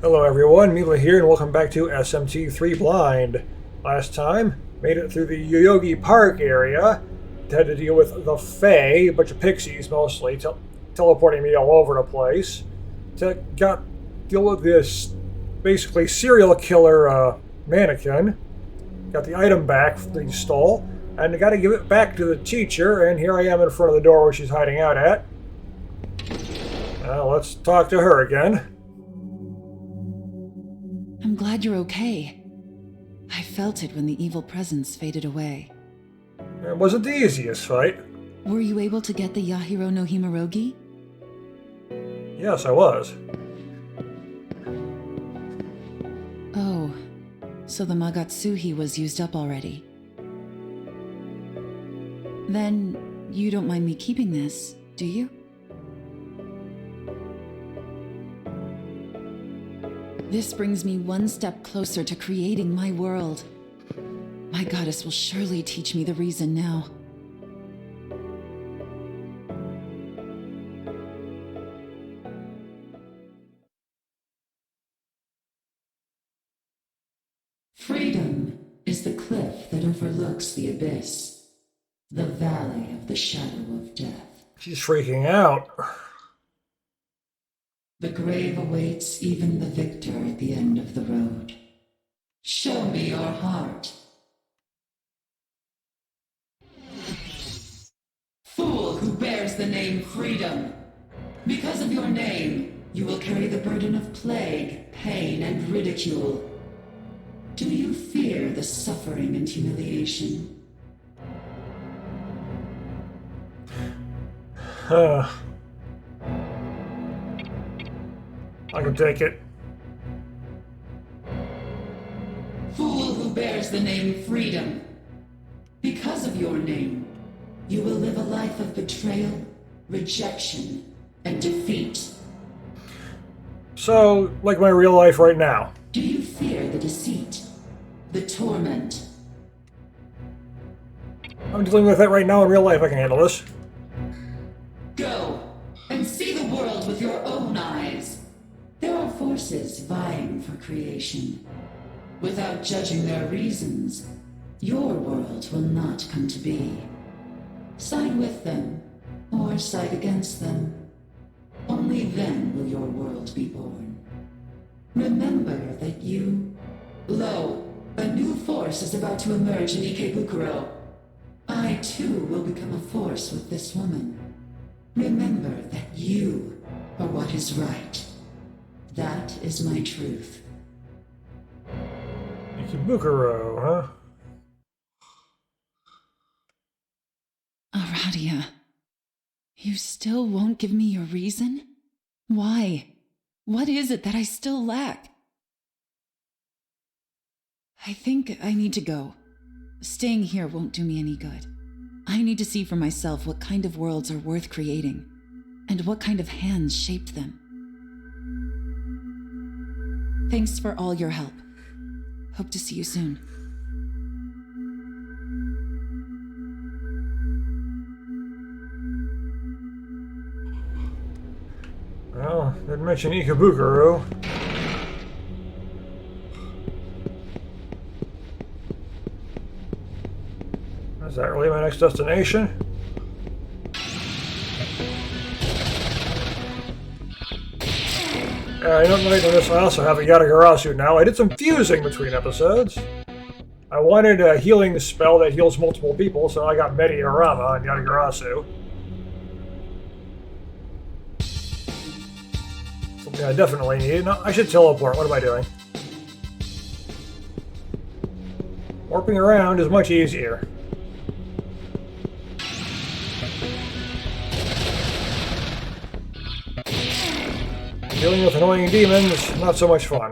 Hello everyone, Mila here, and welcome back to SMT3 Blind. Last time, made it through the Yoyogi Park area. Had to deal with the Fae, a bunch of pixies mostly, teleporting me all over the place. Deal with this basically serial killer mannequin. Got the item back from the stall, and I got to give it back to the teacher, and here I am in front of the door where she's hiding out at. Let's talk to her again. I'm glad you're okay. I felt it when the evil presence faded away. It wasn't the easiest fight. Were you able to get the Yahiro no Himerogi? Yes, I was. Oh, so the Magatsuhi was used up already. Then, you don't mind me keeping this, do you? This brings me one step closer to creating my world. My goddess will surely teach me the reason now. Freedom is the cliff that overlooks the abyss, the valley of the shadow of death. She's freaking out. The grave awaits even the victor at the end of the road. Show me your heart. Fool who bears the name Freedom. Because of your name, you will carry the burden of plague, pain, and ridicule. Do you fear the suffering and humiliation? I can take it. Fool who bears the name Freedom. Because of your name, you will live a life of betrayal, rejection, and defeat. So, like my real life right now. Do you fear the deceit, the torment? I'm dealing with that right now in real life. I can handle this. Go and see the world with your own eyes. There are forces vying for creation. Without judging their reasons, your world will not come to be. Side with them, or side against them. Only then will your world be born. Remember that Lo, a new force is about to emerge in Ikebukuro. I too will become a force with this woman. Remember that you are what is right. That is my truth. Ikebukuro, huh? Aradia, you still won't give me your reason? Why? What is it that I still lack? I think I need to go. Staying here won't do me any good. I need to see for myself what kind of worlds are worth creating, and what kind of hands shaped them. Thanks for all your help. Hope to see you soon. Well, didn't mention Ikebukuro. Is that really my next destination? I don't know this. I also have a Yatagarasu now. I did some fusing between episodes. I wanted a healing spell that heals multiple people, so I got Mediarama and Yatagarasu. Something I definitely need. No, I should teleport. What am I doing? Warping around is much easier. Dealing with annoying demons, not so much fun.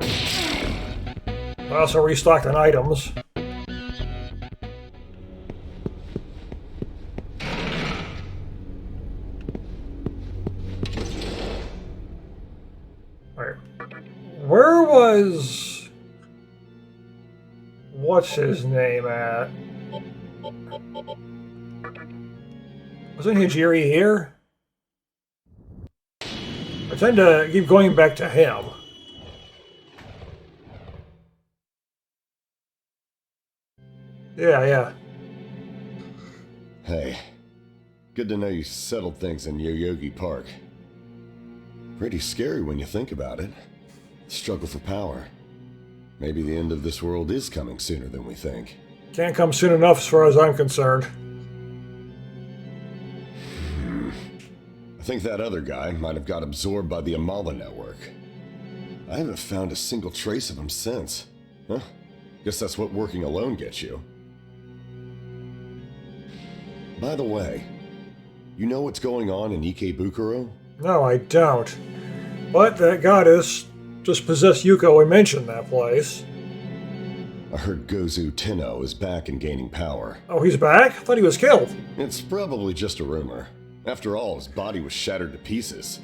I also restocked on items. Alright. Where was... What's his name at? Wasn't Hijiri here? I tend to keep going back to him. Yeah. Hey, good to know you settled things in Yoyogi Park. Pretty scary when you think about it. Struggle for power. Maybe the end of this world is coming sooner than we think. Can't come soon enough as far as I'm concerned. I think that other guy might have got absorbed by the Amala network. I haven't found a single trace of him since. Huh? Guess that's what working alone gets you. By the way, you know what's going on in Ikebukuro? No, I don't. But that goddess just possessed Yuko and mentioned that place. I heard Gozu Tenno is back and gaining power. Oh, he's back? I thought he was killed. It's probably just a rumor. After all, his body was shattered to pieces.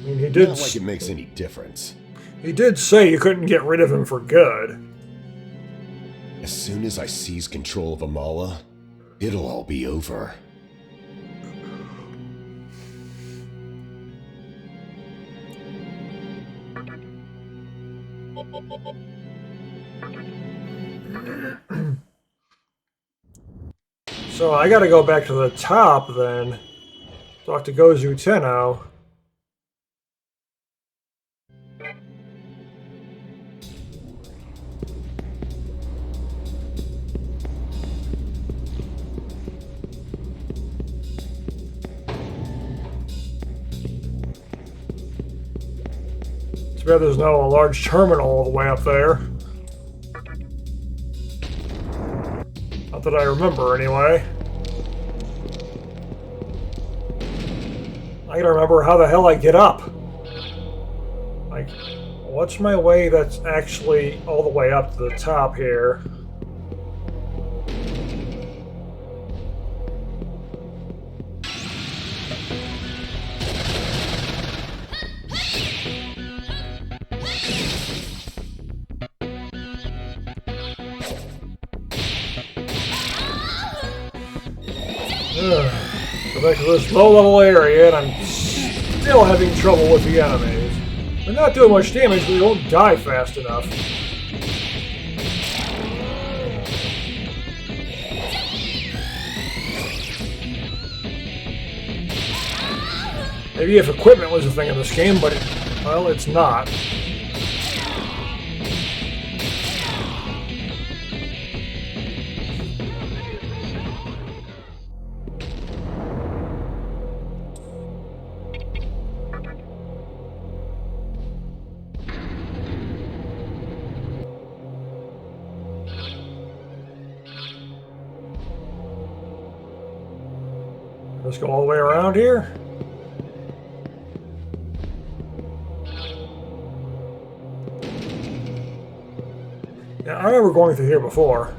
I mean, he did. Not like it makes any difference. He did say you couldn't get rid of him for good. As soon as I seize control of Amala, it'll all be over. So I gotta go back to the top then. Talk to Gozu Tenno. Too bad there's no large terminal all the way up there. Not that I remember, anyway. I gotta remember how the hell I get up. Like, what's my way that's actually all the way up to the top here? Go back to this low-level area, and I'm still having trouble with the enemies. They're not doing much damage, but they don't die fast enough. Maybe if equipment was a thing in this game, but well, it's not. Let's go all the way around here. Yeah, I remember going through here before.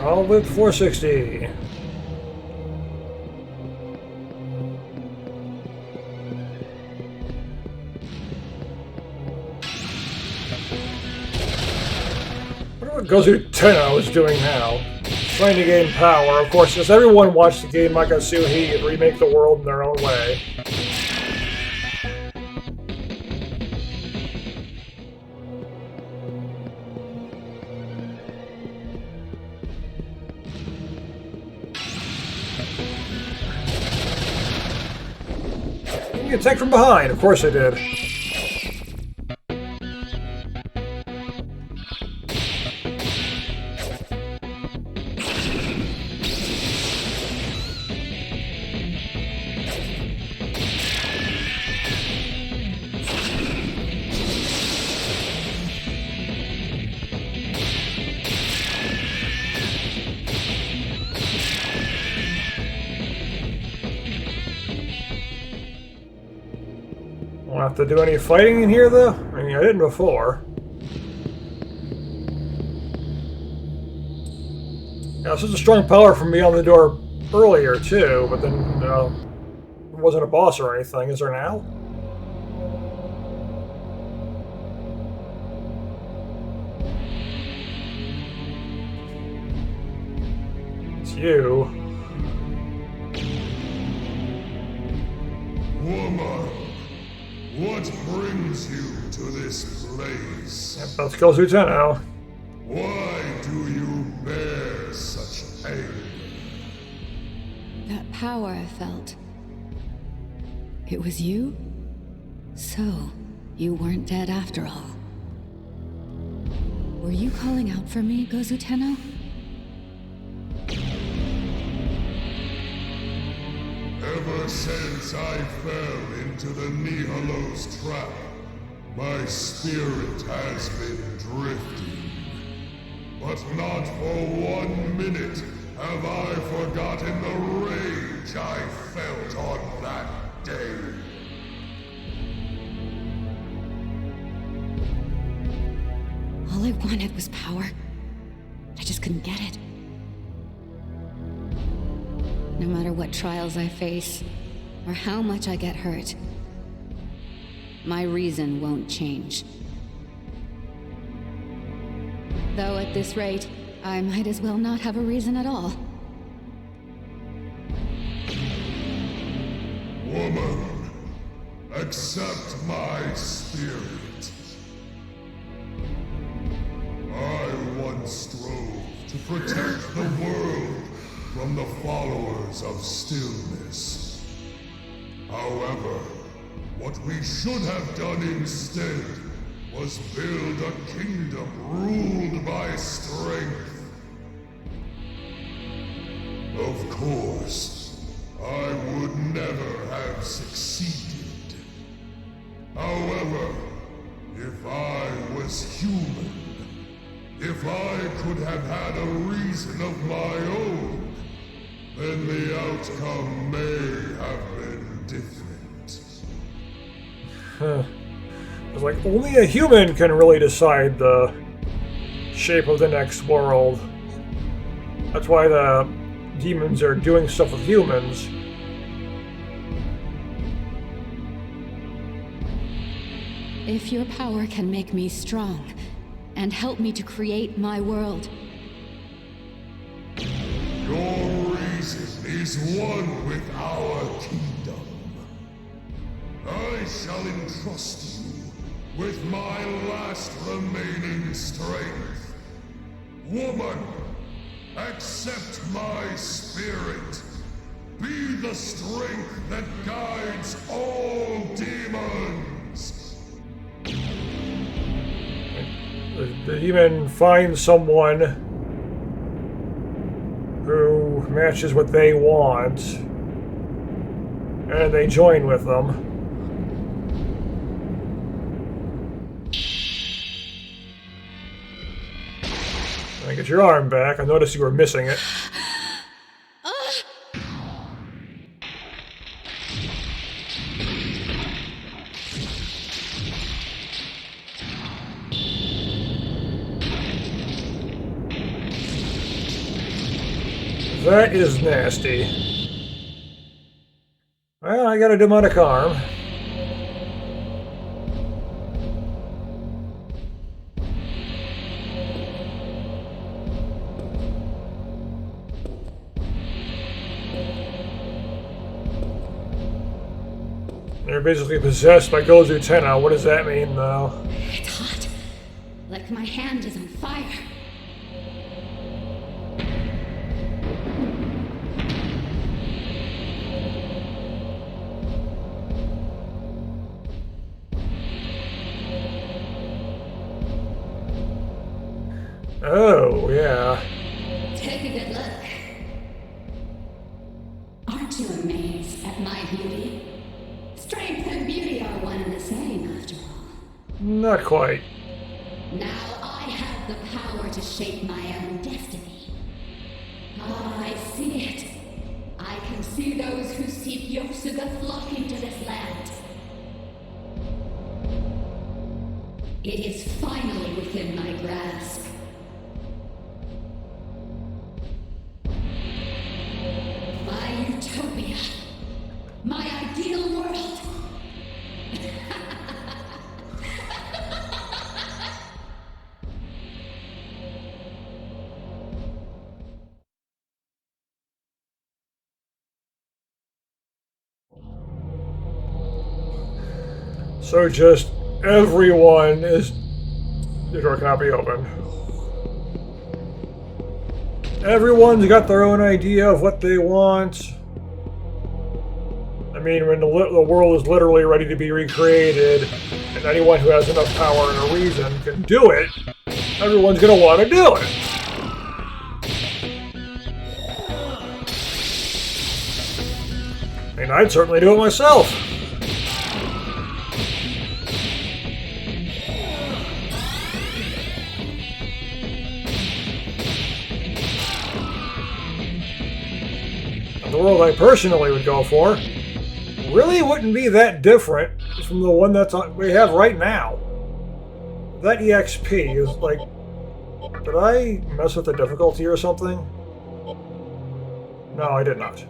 All with 460. Gozu Tenno is doing now. Trying to gain power. Of course, as everyone watched the game Makatsuhi and remake the world in their own way. You attack from behind. Of course I did. Won't have to do any fighting in here, though? I mean, I didn't before. Yeah, this is a strong power from beyond the door earlier, too, but then, it wasn't a boss or anything. Is there now? you. Woman, what brings you to this place? Yep, let's go through Tenno. Why do you bear such pain? That power I felt. It was you? So, you weren't dead after all. Were you calling out for me, Gozu Tenno? Ever since I fell into the Nihilo's trap, my spirit has been drifting. But not for 1 minute have I forgotten the rage I felt on that day. All I wanted was power. I just couldn't get it. No matter what trials I face, or how much I get hurt, my reason won't change. Though at this rate, I might as well not have a reason at all. Woman, accept my spirit. I once strove to protect the world from the followers of stillness. However, what we should have done instead was build a kingdom ruled by strength. Of course, I would never have succeeded. However, if I was human, if I could have had a reason of my own, then the outcome may have been different. It's like only a human can really decide the shape of the next world. That's why the demons are doing stuff with humans. If your power can make me strong, and help me to create my world, Your reason is one with our kingdom. I shall entrust you with my last remaining strength. Woman, accept my spirit. Be the strength that guides all demons. The demon finds someone who matches what they want, and they join with them. I get your arm back. I noticed you were missing it. That is nasty. Well, I got a demonic arm. You're basically possessed by Gozu Tenno. What does that mean, though? it's hot. Like my hand is on fire. Oh, yeah. Take a good look. Aren't you amazed at my beauty? Strength and beauty are one and the same, after all. Not quite. Now I have the power to shape my own destiny. Ah, I see it. I can see those who seek Yosuga flocking to this land. It is finally within my grasp. My utopia. My ideal world. So just everyone is... The door cannot be opened. Everyone's got their own idea of what they want. I mean, when the world is literally ready to be recreated, and anyone who has enough power and a reason can do it, everyone's gonna want to do it. I mean, I'd certainly do it myself. The world I personally would go for really wouldn't be that different from the one we have right now. That EXP is like... Did I mess with the difficulty or something? No, I did not.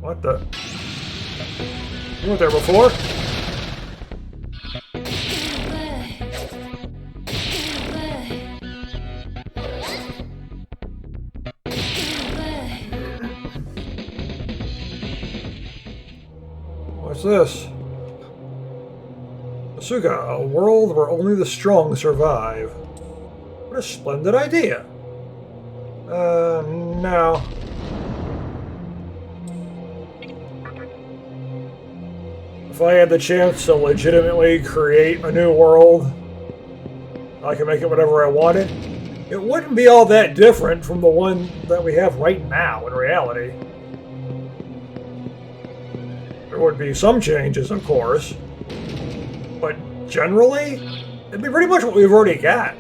What the... You weren't there before? What's this? Asuka, a world where only the strong survive. What a splendid idea. No. If I had the chance to legitimately create a new world, I could make it whatever I wanted, it wouldn't be all that different from the one that we have right now in reality. There would be some changes, of course, but generally, it'd be pretty much what we've already got.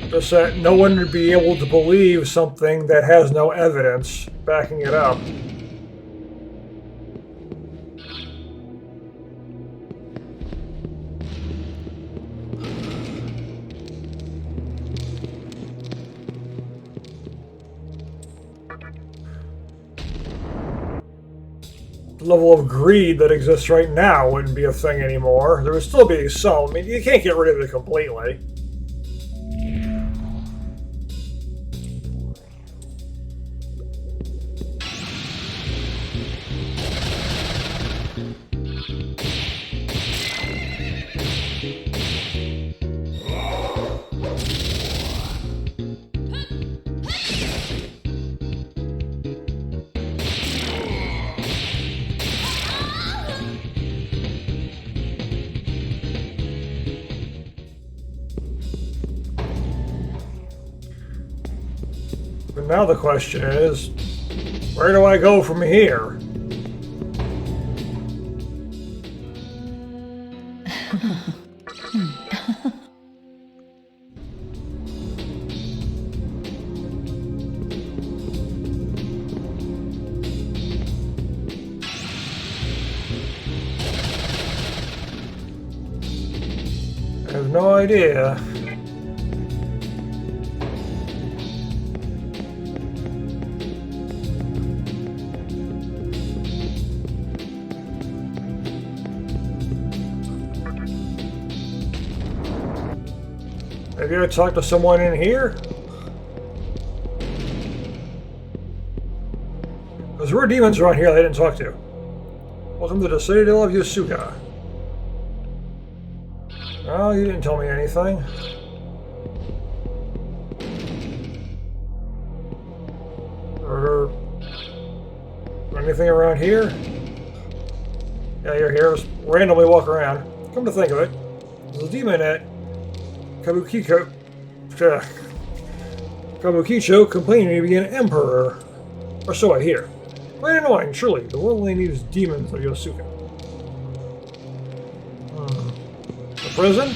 Just that no one would be able to believe something that has no evidence backing it up. The level of greed that exists right now wouldn't be a thing anymore. There would still be some. I mean, you can't get rid of it completely. But now the question is, where do I go from here? I have no idea. Have you ever talked to someone in here? Because there were demons around here they didn't talk to. Welcome to the Citadel of Yasuka. Oh, you didn't tell me anything. Or anything around here? Yeah, you're here. Just randomly walk around. Come to think of it, there's a demon at Kabukicho complaining to be an emperor. Or so I hear. Quite annoying, surely. The world only needs demons of Yosuke. The prison?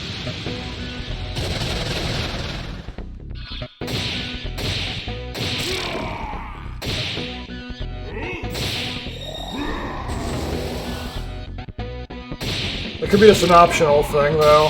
could be just an optional thing, though.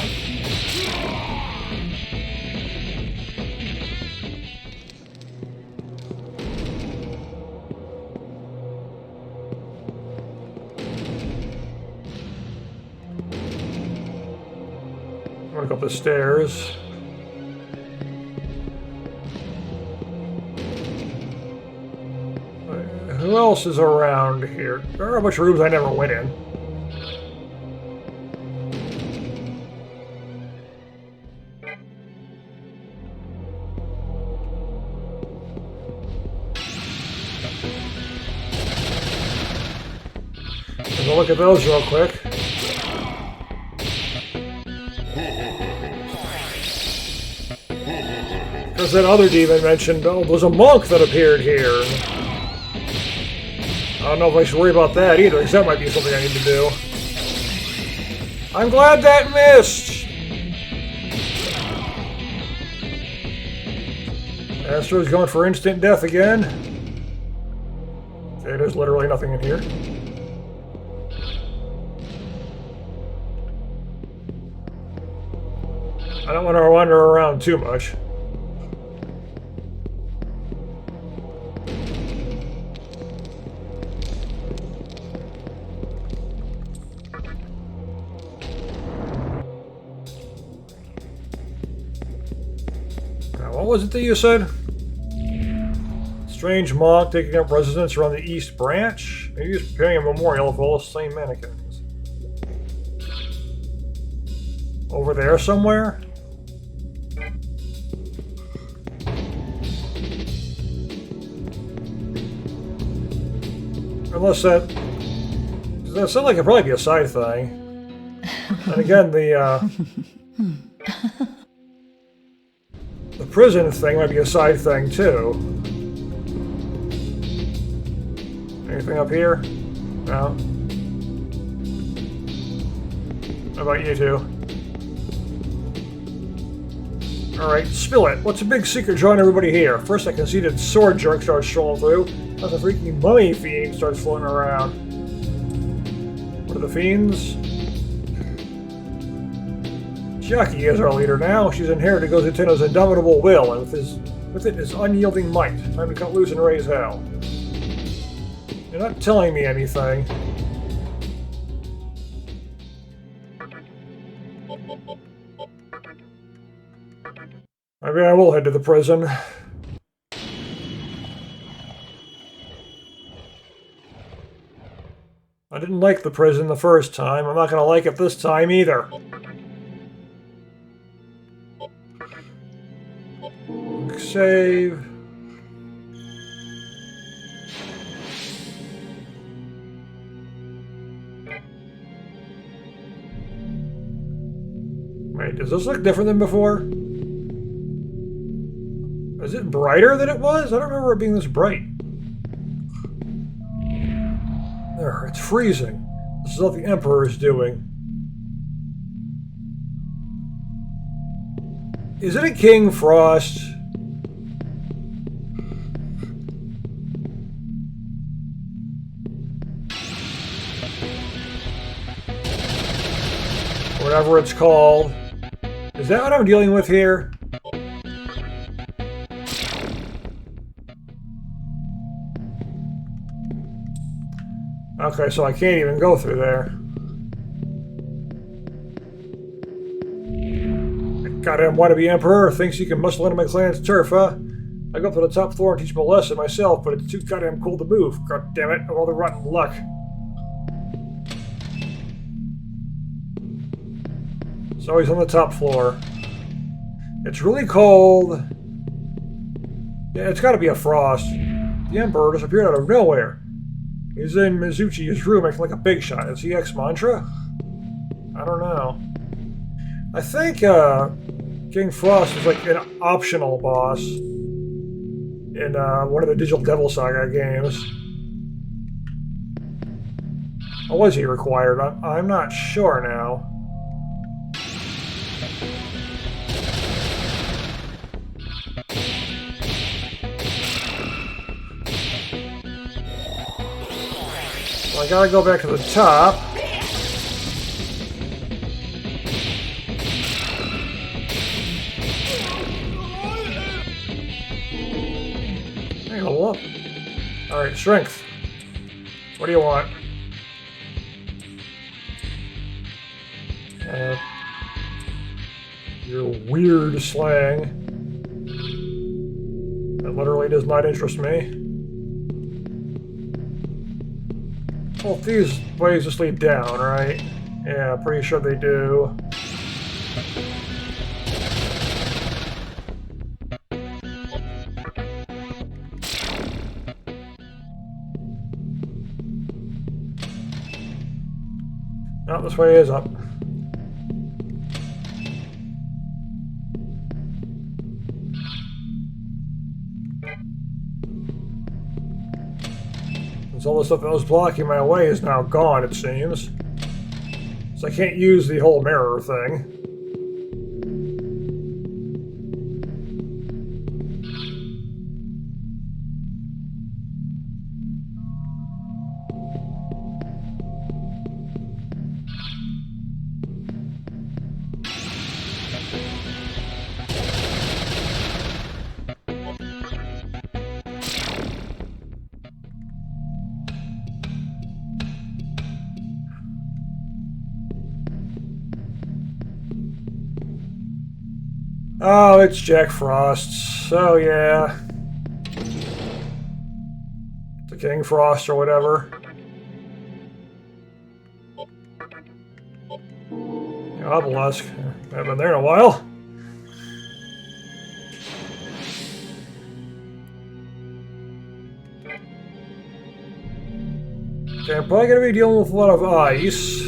I'm gonna go up the stairs. Who else is around here? There are a bunch of rooms I never went in. We'll look at those real quick. Because that other demon mentioned, oh, there was a monk that appeared here. I don't know if I should worry about that either, because that might be something I need to do. I'm glad that missed! Astro's going for instant death again. Okay, there's literally nothing in here. I don't want to wander around too much. What was it that you said? Strange monk taking up residence around the East Branch? Maybe he's preparing a memorial for all the slain mannequins. Over there somewhere? Unless that sounds like it'd probably be a side thing. And again, the prison thing might be a side thing too. Anything up here? No. How about you two? Alright, spill it. What's a big secret drawing everybody here? First a conceited sword jerk starts strolling through. Now the freaking mummy fiend starts floating around. What are the fiends? Jackie is our leader now. She's inherited Gozutenno's indomitable will, and with it his unyielding might. Time to cut loose and raise hell. You're not telling me anything. Maybe I will head to the prison. I didn't like the prison the first time. I'm not going to like it this time either. Save. Wait, does this look different than before? Is it brighter than it was? I don't remember it being this bright. There, it's freezing. This is what the Emperor is doing. Is it a King Frost? Whatever it's called. Is that what I'm dealing with here? Okay, so I can't even go through there. Goddamn wannabe Emperor thinks he can muscle into my clan's turf, huh? I go up to the top floor and teach him a lesson myself, but it's too goddamn cool to move. God damn it, of all the rotten luck. So he's on the top floor. It's really cold. Yeah, it's gotta be a frost. The Emperor disappeared out of nowhere. He's in Mizuchi's room acting like a big shot. Is he ex-Mantra? I don't know. I think King Frost is like an optional boss in one of the Digital Devil Saga games. Or was he required? I'm not sure now. I gotta go back to the top. Strength. What do you want? Your weird slang. That literally does not interest me. Well, these ways just lead down, right? Yeah, pretty sure they do. No, this way is up. All the stuff that was blocking my way is now gone, it seems. So I can't use the whole mirror thing. Oh, it's Jack Frost's. Oh, yeah. The King Frost or whatever. Obelisk. Haven't been there in a while. Okay, I'm probably going to be dealing with a lot of ice.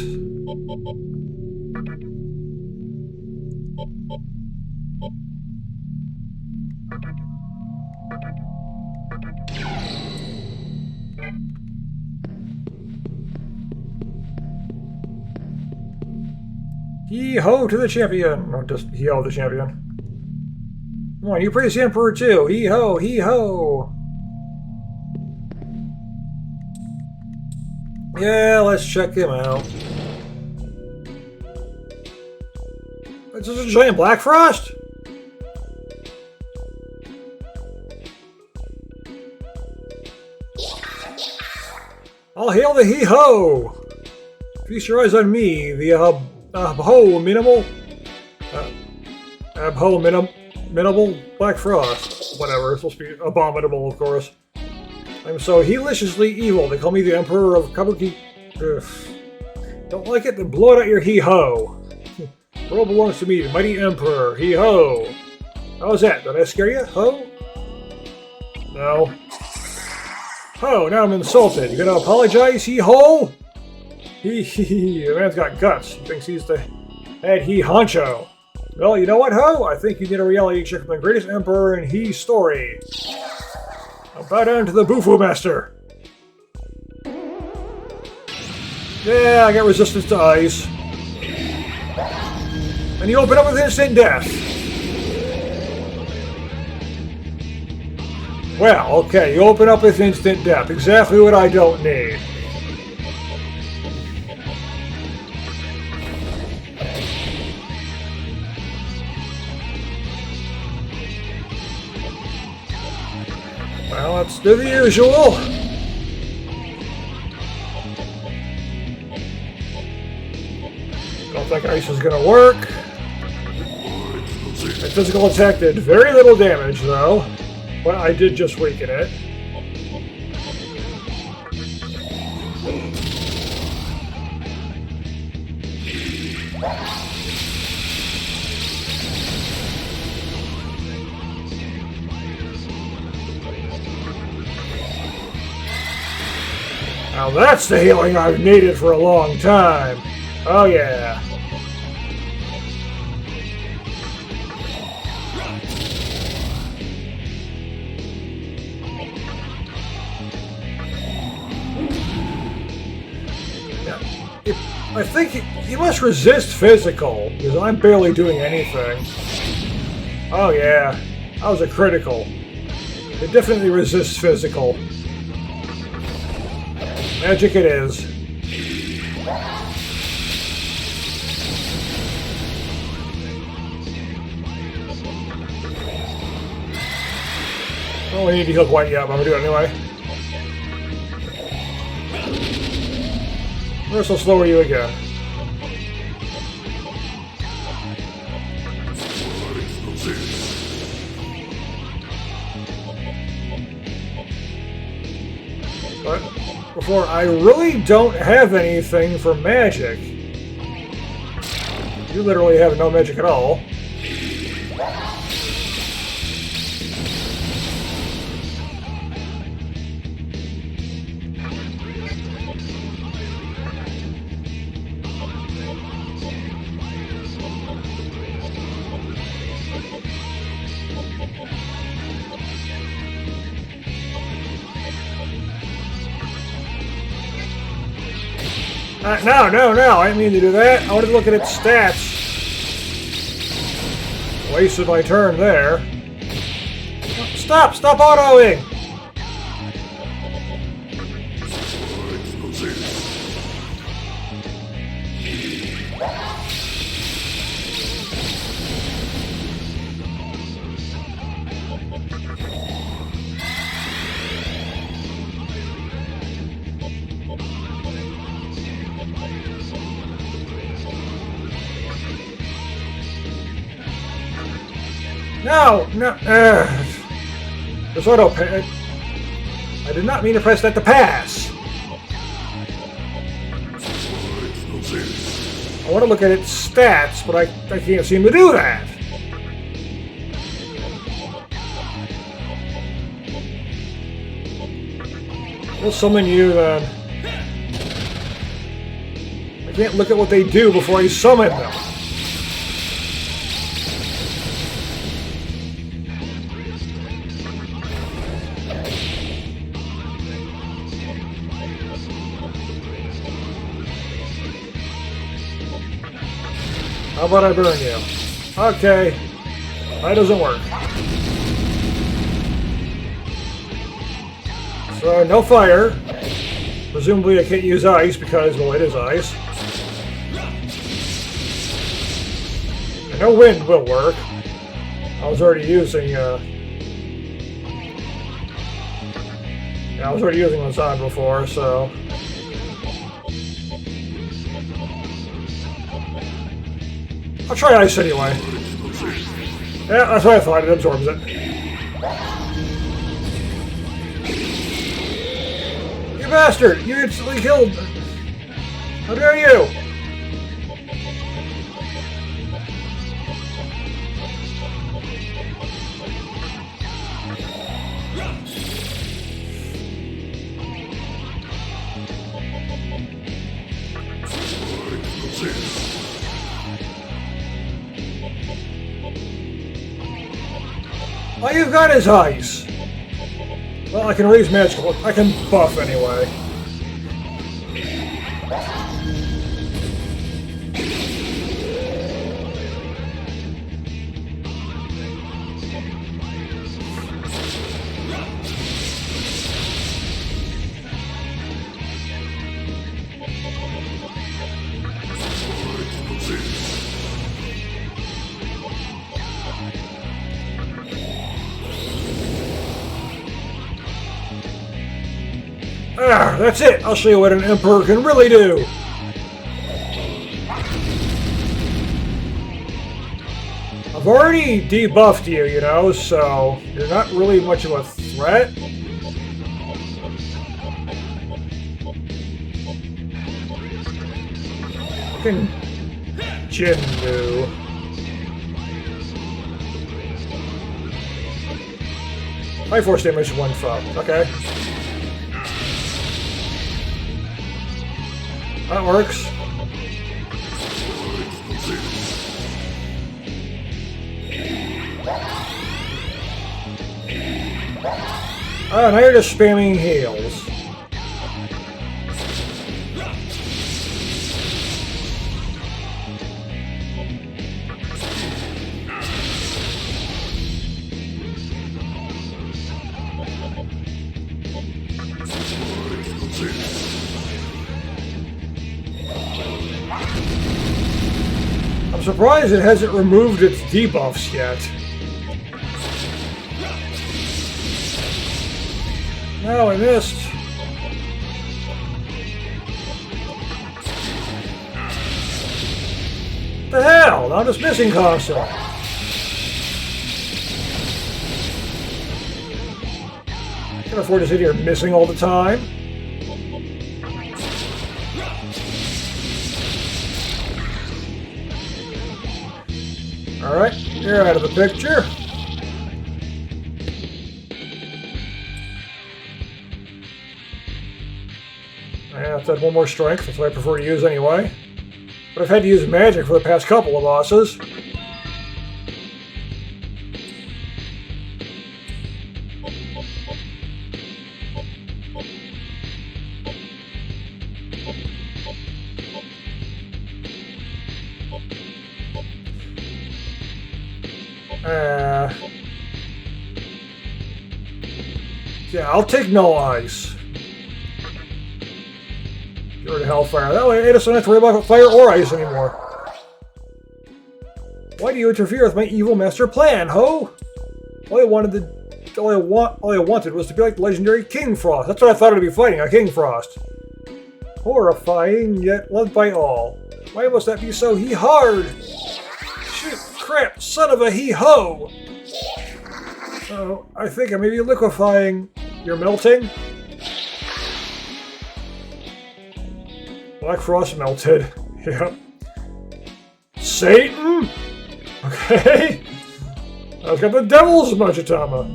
Hee-ho to the champion! Or just hee-ho the champion. Come on, you praise the Emperor too! Hee-ho, hee-ho! Yeah, let's check him out. Is this a giant Black Frost? All hail the hee-ho! Feast your eyes on me, the abominable Black Frost. Whatever, it's supposed to be abominable, of course. I'm so heliciously evil. They call me the Emperor of Kabuki. Ugh. Don't like it? Then blow it out your hee-ho. The world belongs to me, the mighty Emperor. Hee-ho. How was that? Did I scare you? Ho? No. Ho, now I'm insulted. You gonna apologize, hee-ho? Hee, the man's got guts. He thinks he's the head honcho. Well, you know what, ho? I think you need a reality check from the greatest emperor in He story. Now bow down to the Bufu Master. Yeah, I got resistance to ice. And you open up with instant death. Well, okay, you open up with instant death. Exactly what I don't need. Well, let's do the usual. Don't think ice is gonna work. My physical attack did very little damage, though. But I did just weaken it. Now that's the healing I've needed for a long time. Oh yeah. I think he must resist physical, because I'm barely doing anything. Oh yeah, that was a critical. It definitely resists physical. Magic it is. Oh, we need to heal quite yet, but I'm gonna do it anyway. This will slower you again. But before, I really don't have anything for magic. You literally have no magic at all. No, I didn't mean to do that. I wanted to look at its stats. Wasted my turn there. Stop autoing! No! This auto pass. I did not mean to press that to pass. I want to look at its stats, but I can't seem to do that. We'll summon you then. I can't look at what they do before I summon them. How about I burn you? Okay. That doesn't work. So, no fire. Presumably I can't use ice because, well, it is ice. And no wind will work. I was already using, I was already using Lazan before, so... I'll try ice anyway. Yeah, that's what I thought. It absorbs it. You bastard! You instantly killed... How dare you! All you've got is ice. Well, I can raise magical. I can buff anyway. Ah, that's it! I'll show you what an Emperor can really do! I've already debuffed you, you know, so you're not really much of a threat. Fucking Shin do. High force damage 1 from. Okay. That works. Oh, now you're just spamming heals. I'm surprised it hasn't removed its debuffs yet. No, I missed. hell? Now I'm just missing constantly. Can't afford to sit here missing all the time. Alright, you're out of the picture. Yeah, it's had one more strength, that's what I prefer to use anyway. But I've had to use magic for the past couple of bosses. Yeah, I'll take no ice. Get rid of Hellfire. That way I just don't have to worry about fire or ice anymore. Why do you interfere with my evil master plan, ho? All I wanted was to be like the legendary King Frost. That's what I thought I'd be fighting, a King Frost. Horrifying, yet loved by all. Why must that be so hard? Shit, crap, son of a he-ho! Oh, I think I may be liquefying. You're melting? Black Frost melted. Yep. Satan? Okay. I've got the devil's Machatama.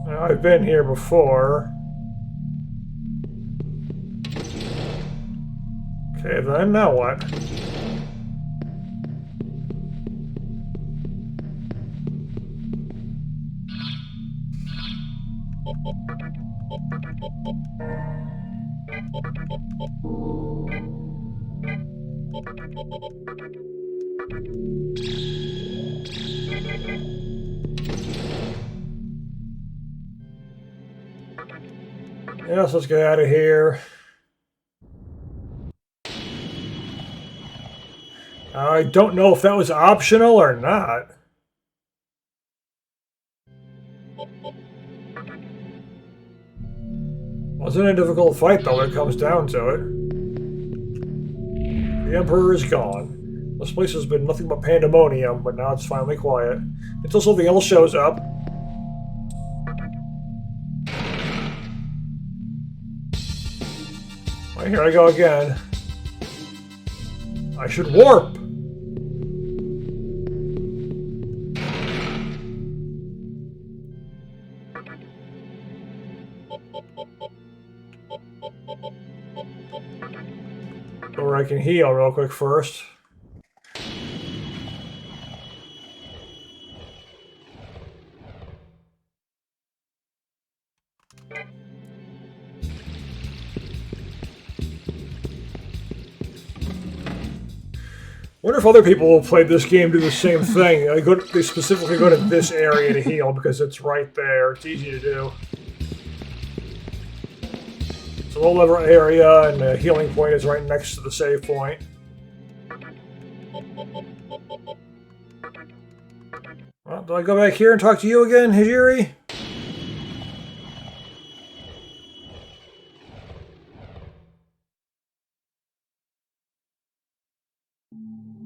Now, I've been here before. Okay, then, now what? Yes, let's get out of here. I don't know if that was optional or not. Wasn't a difficult fight though when it comes down to it. The Emperor is gone. This place has been nothing but pandemonium, but now it's finally quiet. Until something else shows up. Well, here I go again. I should warp! Or I can heal real quick first. Wonder if other people who played this game do the same thing. They specifically go to this area to heal because it's right there. It's easy to do. It's a low-level area, and the healing point is right next to the save point. Well, do I go back here and talk to you again, Hijiri?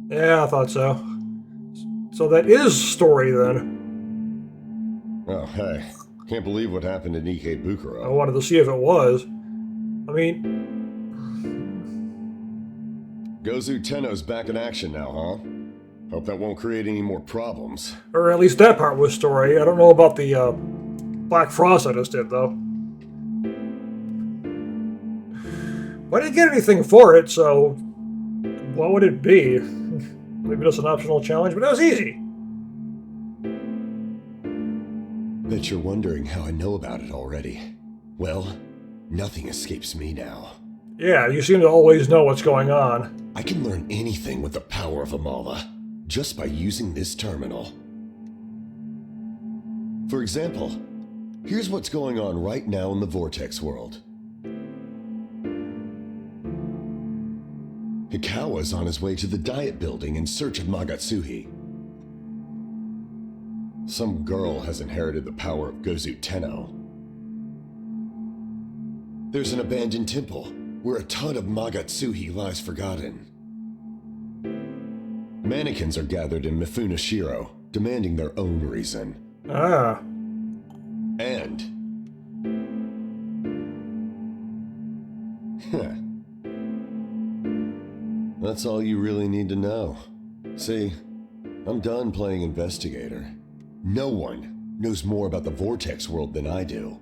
Yeah, I thought so. So that is story, then. Oh, hey. Can't believe what happened to Nikkei Bukuro. I wanted to see if it was. I mean... Gozu Tenno's back in action now, huh? Hope that won't create any more problems. Or at least that part was story. I don't know about the Black Frost I just did, though. But I didn't get anything for it, so... what would it be? Maybe just an optional challenge, but it was easy. Bet you're wondering how I know about it already. Well, nothing escapes me now. Yeah, you seem to always know what's going on. I can learn anything with the power of Amala, just by using this terminal. For example, here's what's going on right now in the Vortex world. Hikawa's on his way to the Diet Building in search of Magatsuhi. Some girl has inherited the power of Gozu Tenno. There's an abandoned temple where a ton of Magatsuhi lies forgotten. Mannequins are gathered in Mifune Shiro, demanding their own reason. Ah. And... That's all you really need to know. See, I'm done playing investigator. No one knows more about the Vortex world than I do.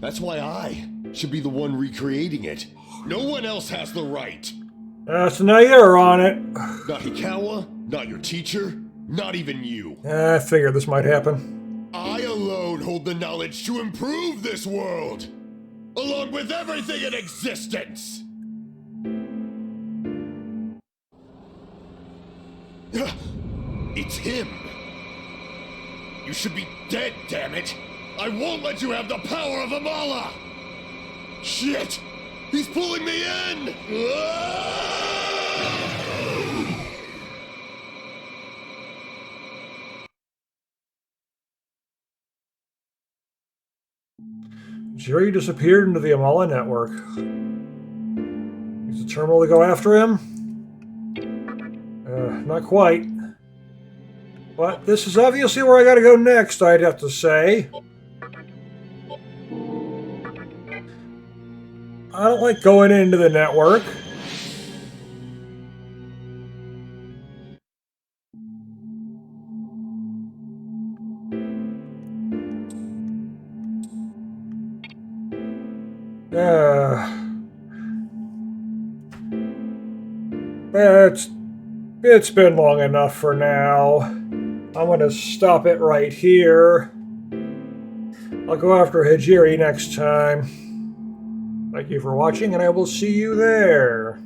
That's why I should be the one recreating it. No one else has the right. So now you're on it. Not Hikawa, not your teacher, not even you. I figured this might happen. I alone hold the knowledge to improve this world, along with everything in existence. It's him. You should be dead, damn it. I won't let you have the power of Amala. Shit! He's pulling me in! Jerry disappeared into the Amala network. Is the terminal to go after him? Not quite. But this is obviously where I gotta go next, I'd have to say. I don't like going into the network. It's been long enough for now. I'm gonna stop it right here. I'll go after Hijiri next time. Thank you for watching, and I will see you there.